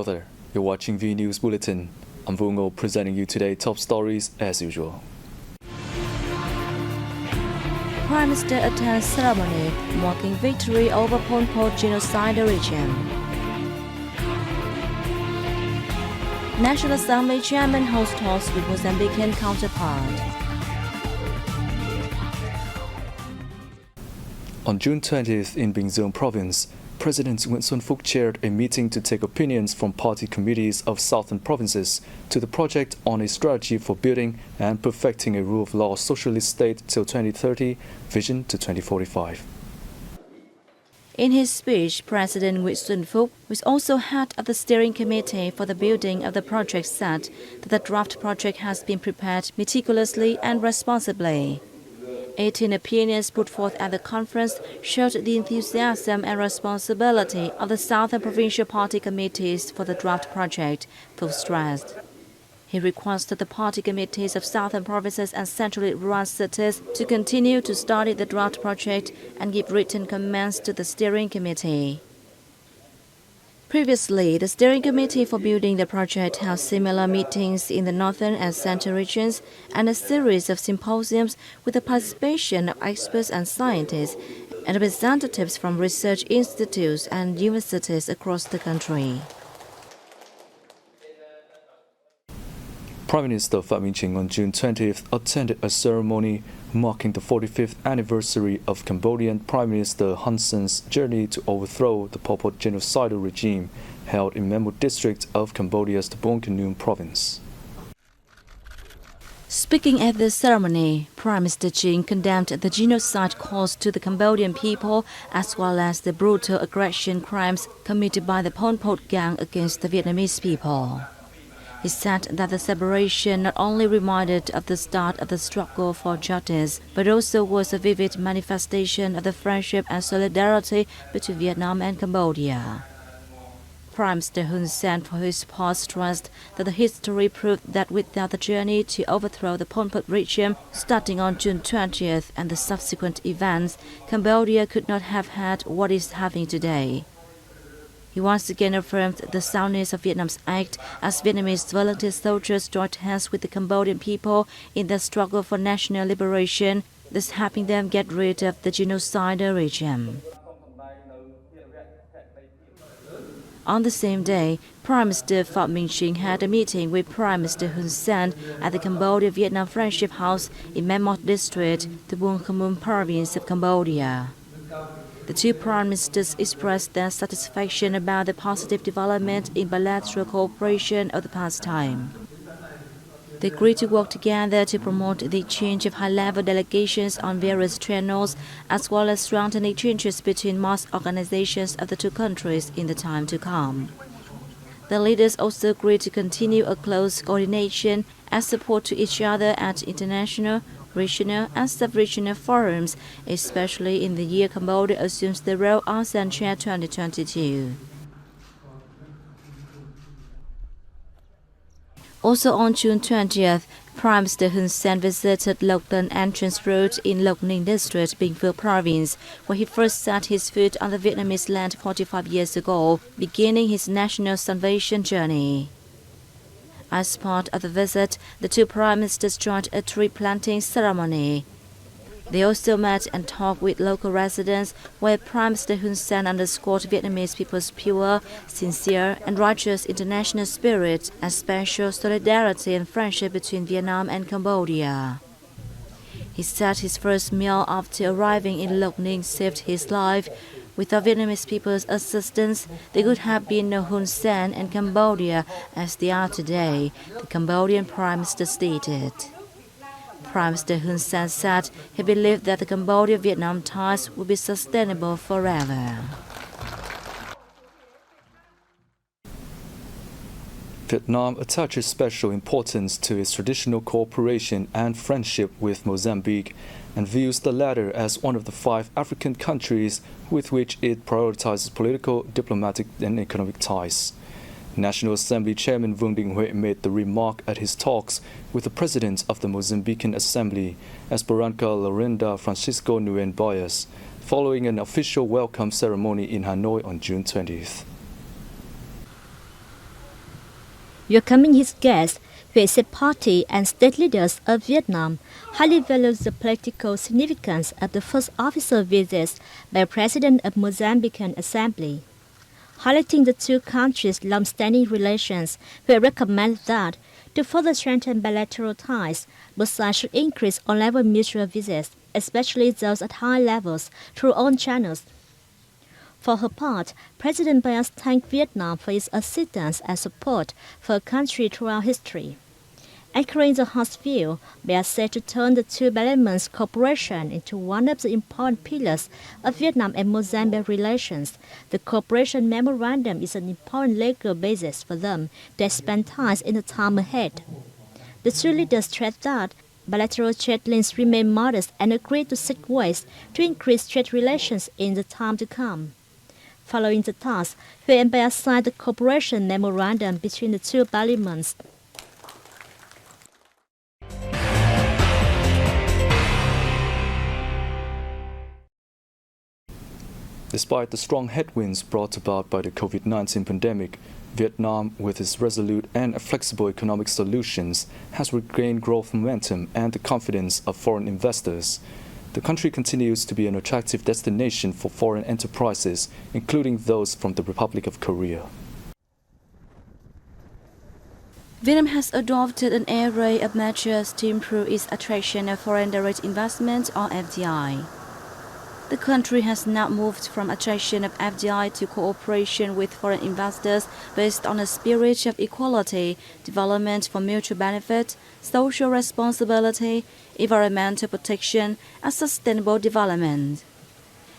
Hello there, you're watching Vnews Bulletin. I'm Vungo presenting you today top stories as usual. Prime Minister attends ceremony marking victory over Pol Pot genocide regime. National Assembly Chairman holds talks with Mozambican counterpart. On June 20th in Bình Dương Province, President Nguyễn Xuân Phúc chaired a meeting to take opinions from party committees of southern provinces to the project on a strategy for building and perfecting a rule of law socialist state till 2030, vision to 2045. In his speech, President Nguyễn Xuân Phúc, who is also head of the steering committee for the building of the project, said that the draft project has been prepared meticulously and responsibly. 18 opinions put forth at the conference showed the enthusiasm and responsibility of the Southern Provincial Party committees for the draft project, Phúc stressed. He requested the party committees of southern provinces and centrally run cities to continue to study the draft project and give written comments to the steering committee. Previously, the steering committee for building the project held similar meetings in the northern and central regions and a series of symposiums with the participation of experts and scientists and representatives from research institutes and universities across the country. Prime Minister Phạm Minh Chính on June 20th attended a ceremony marking the 45th anniversary of Cambodian Prime Minister Hun Sen's journey to overthrow the Pol Pot genocidal regime held in Memo district of Cambodia's Bông Canoe province. Speaking at the ceremony, Prime Minister Chính condemned the genocide caused to the Cambodian people as well as the brutal aggression crimes committed by the Pol Pot gang against the Vietnamese people. He said that the separation not only reminded of the start of the struggle for justice, but also was a vivid manifestation of the friendship and solidarity between Vietnam and Cambodia. Prime Minister Hun Sen, for his part, stressed that the history proved that without the journey to overthrow the Pol Pot regime starting on June 20th and the subsequent events, Cambodia could not have had what it is having today. He once again affirmed the soundness of Vietnam's act as Vietnamese volunteer soldiers joined hands with the Cambodian people in their struggle for national liberation, thus helping them get rid of the genocidal regime. On the same day, Prime Minister Phạm Minh Chính had a meeting with Prime Minister Hun Sen at the Cambodia-Vietnam Friendship House in Memo district, the Bông Canoe province of Cambodia. The two prime ministers expressed their satisfaction about the positive development in bilateral cooperation of the past time. They agreed to work together to promote the exchange of high-level delegations on various channels, as well as strengthen exchanges between mass organizations of the two countries in the time to come. The leaders also agreed to continue a close coordination and support to each other at international, regional and sub-regional forums, especially in the year Cambodia assumes the role ASEAN Chair 2022. Also on June 20th, Prime Minister Hun Sen visited Loc Tân Entrance Road in Loc Ninh District, Bình Phước Province, where he first set his foot on the Vietnamese land 45 years ago, beginning his national salvation journey. As part of the visit, the two prime ministers joined a tree planting ceremony. They also met and talked with local residents, where Prime Minister Hun Sen underscored Vietnamese people's pure, sincere and righteous international spirit and special solidarity and friendship between Vietnam and Cambodia. He said his first meal after arriving in Loc Ninh saved his life. Without Vietnamese people's assistance, there could have been no Hun Sen and Cambodia as they are today, the Cambodian Prime Minister stated. Prime Minister Hun Sen said he believed that the Cambodia-Vietnam ties would be sustainable forever. Vietnam attaches special importance to its traditional cooperation and friendship with Mozambique and views the latter as one of the 5 African countries with which it prioritizes political, diplomatic and economic ties. National Assembly Chairman Vương Đình Huệ made the remark at his talks with the President of the Mozambican Assembly, Esperança Laurinda Francisco Nguyen Boyas, following an official welcome ceremony in Hanoi on June 20th. Welcoming his guests, Vietnamese party and state leaders of Vietnam highly value the political significance of the first official visits by President of Mozambican Assembly. Highlighting the two countries' long-standing relations, we recommend that, to further strengthen bilateral ties, both sides should increase on-level mutual visits, especially those at high levels, through own channels. For her part, President Bias thanked Vietnam for its assistance and support for her country throughout history. Anchoring the host's view, Bias said to turn the two elements' cooperation into one of the important pillars of Vietnam and Mozambique relations. The cooperation memorandum is an important legal basis for them to expand ties in the time ahead. The two leaders stressed that bilateral trade links remain modest and agreed to seek ways to increase trade relations in the time to come. Following the task, Huế and Bias signed the cooperation memorandum between the two parliaments. Despite the strong headwinds brought about by the COVID-19 pandemic, Vietnam, with its resolute and flexible economic solutions, has regained growth momentum and the confidence of foreign investors. The country continues to be an attractive destination for foreign enterprises, including those from the Republic of Korea. Vietnam has adopted an array of measures to improve its attraction of foreign direct investment or FDI. The country has now moved from attraction of FDI to cooperation with foreign investors based on a spirit of equality, development for mutual benefit, social responsibility, environmental protection, and sustainable development.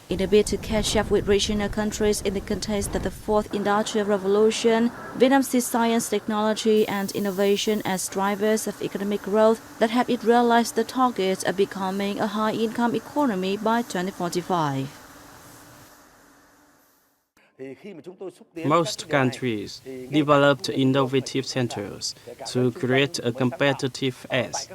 In a bid to catch up with regional countries in the context of the Fourth Industrial Revolution, Vietnam sees science, technology, and innovation as drivers of economic growth that help it realize the target of becoming a high-income economy by 2045. Most countries developed innovative centers to create a competitive edge.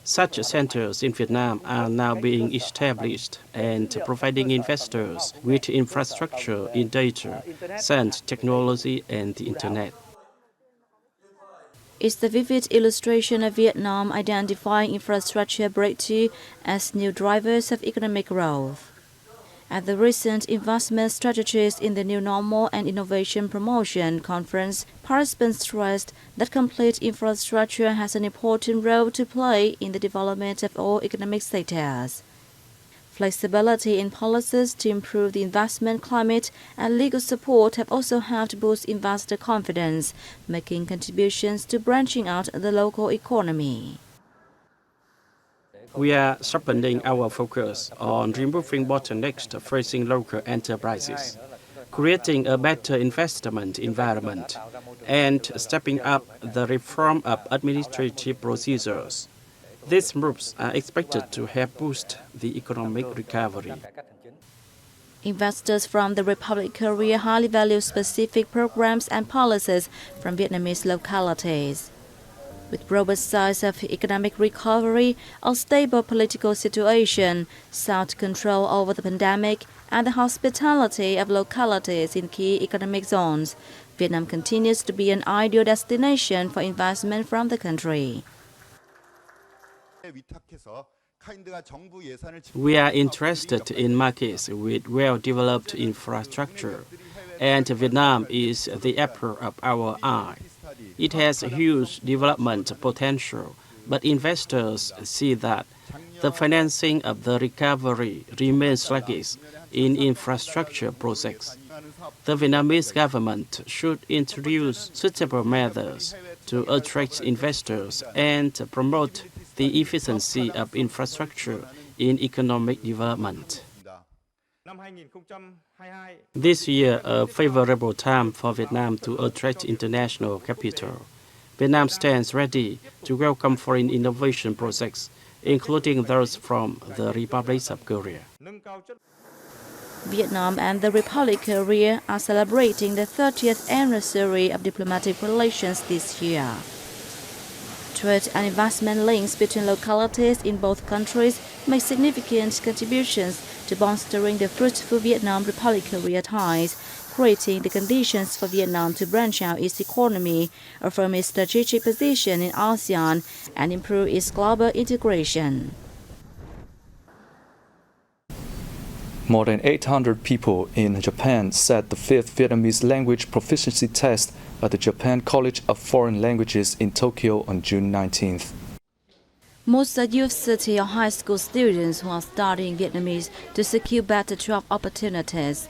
Such centers in Vietnam are now being established and providing investors with infrastructure in data, science, technology, and the Internet. It's the vivid illustration of Vietnam identifying infrastructure breakthrough as new drivers of economic growth. At the recent Investment Strategies in the New Normal and Innovation Promotion Conference, participants stressed that complete infrastructure has an important role to play in the development of all economic sectors. Flexibility in policies to improve the investment climate and legal support have also helped boost investor confidence, making contributions to branching out the local economy. We are sharpening our focus on removing bottlenecks facing local enterprises, creating a better investment environment, and stepping up the reform of administrative procedures. These moves are expected to help boost the economic recovery. Investors from the Republic of Korea highly value specific programs and policies from Vietnamese localities. With robust signs of economic recovery, a stable political situation, sound control over the pandemic, and the hospitality of localities in key economic zones, Vietnam continues to be an ideal destination for investment from the country. We are interested in markets with well-developed infrastructure, and Vietnam is the apple of our eye. It has huge development potential, but investors see that the financing of the recovery remains sluggish in infrastructure projects. The Vietnamese government should introduce suitable measures to attract investors and promote the efficiency of infrastructure in economic development. This year, a favorable time for Vietnam to attract international capital. Vietnam stands ready to welcome foreign innovation projects, including those from the Republic of Korea. Vietnam and the Republic of Korea are celebrating the 30th anniversary of diplomatic relations this year. Trade and investment links between localities in both countries make significant contributions to bolstering the fruitful Vietnam-Republic Korea ties, creating the conditions for Vietnam to branch out its economy, affirm its strategic position in ASEAN, and improve its global integration. More than 800 people in Japan sat the 5th Vietnamese language proficiency test at the Japan College of Foreign Languages in Tokyo on June 19th. Most are university or high school students who are studying Vietnamese to secure better job opportunities.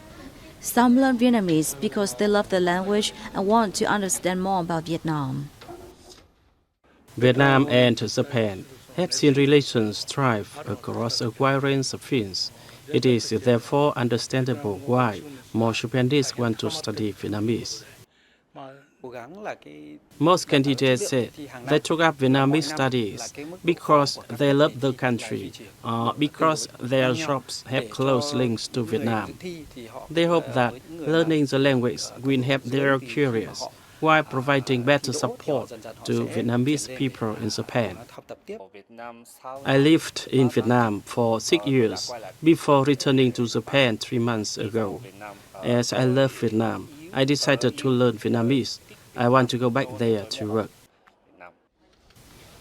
Some learn Vietnamese because they love the language and want to understand more about Vietnam. Vietnam and Japan have seen relations thrive across a wide range of fields. It is therefore understandable why more Japanese want to study Vietnamese. Most candidates said they took up Vietnamese studies because they love the country or because their jobs have close links to Vietnam. They hope that learning the language will help their careers while providing better support to Vietnamese people in Japan. I lived in Vietnam for 6 years before returning to Japan 3 months ago. As I love Vietnam, I decided to learn Vietnamese. I want to go back there to work.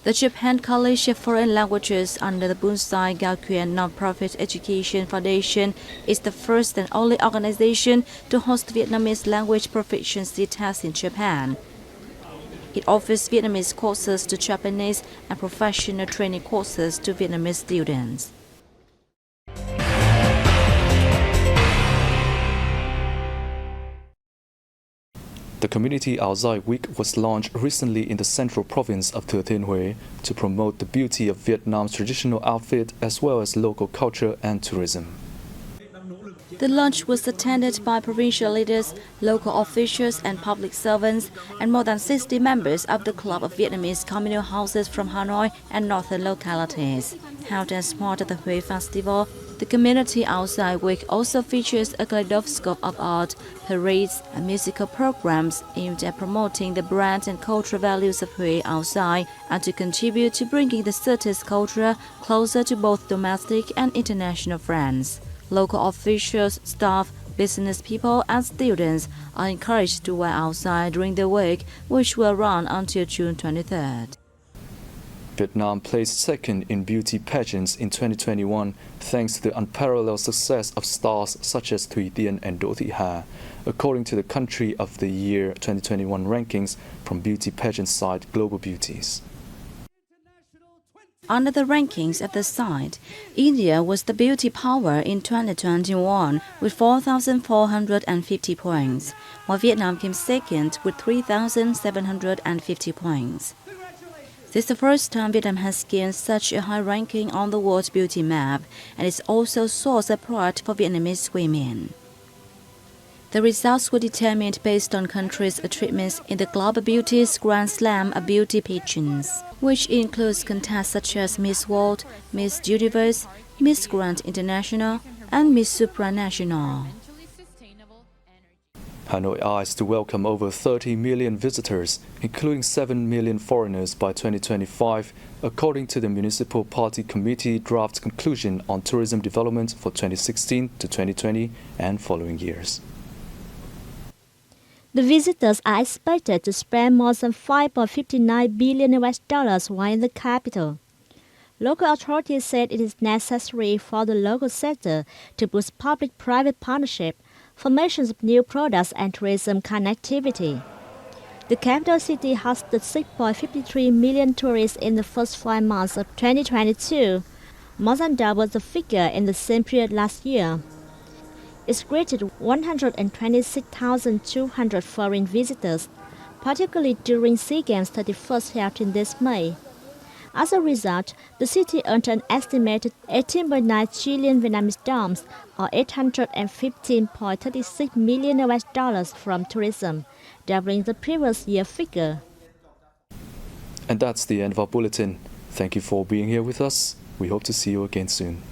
The Japan College of Foreign Languages under the Bunsai Gakuin Non-Profit Education Foundation is the first and only organization to host Vietnamese language proficiency tests in Japan. It offers Vietnamese courses to Japanese and professional training courses to Vietnamese students. The Community Outside Week was launched recently in the central province of Thừa Thiên Huế to promote the beauty of Vietnam's traditional outfit as well as local culture and tourism. The launch was attended by provincial leaders, local officials and public servants, and more than 60 members of the Club of Vietnamese Communal Houses from Hanoi and northern localities. Held as part of the Huế Festival, the Community Outside Week also features a kaleidoscope of art, parades, and musical programs aimed at promoting the brand and cultural values of Huế outside and to contribute to bringing the city's culture closer to both domestic and international friends. Local officials, staff, business people, and students are encouraged to wear outside during the week, which will run until June 23rd. Vietnam placed second in beauty pageants in 2021 thanks to the unparalleled success of stars such as Thủy Tiên and Đỗ Thị Hà, according to the Country of the Year 2021 rankings from beauty pageant site Global Beauties. Under the rankings at the site, India was the beauty power in 2021 with 4,450 points, while Vietnam came second with 3,750 points. This is the first time Vietnam has gained such a high ranking on the world beauty map, and it's also a source of pride for Vietnamese women. The results were determined based on countries' achievements in the Global Beauty's Grand Slam of beauty pageants, which includes contests such as Miss World, Miss Universe, Miss Grand International, and Miss Supranational. Hanoi eyes to welcome over 30 million visitors, including 7 million foreigners by 2025, according to the Municipal Party Committee draft conclusion on tourism development for 2016 to 2020 and following years. The visitors are expected to spend more than $5.59 billion while in the capital. Local authorities said it is necessary for the local sector to boost public-private partnership, formations of new products and tourism connectivity. The capital city hosted 6.53 million tourists in the first 5 months of 2022, more than double the figure in the same period last year. It greeted 126,200 foreign visitors, particularly during SEA Games 31st held in this May. As a result, the city earned an estimated 18.9 trillion Vietnamese dollars or $815.36 million from tourism, doubling the previous year figure. And that's the end of our bulletin. Thank you for being here with us. We hope to see you again soon.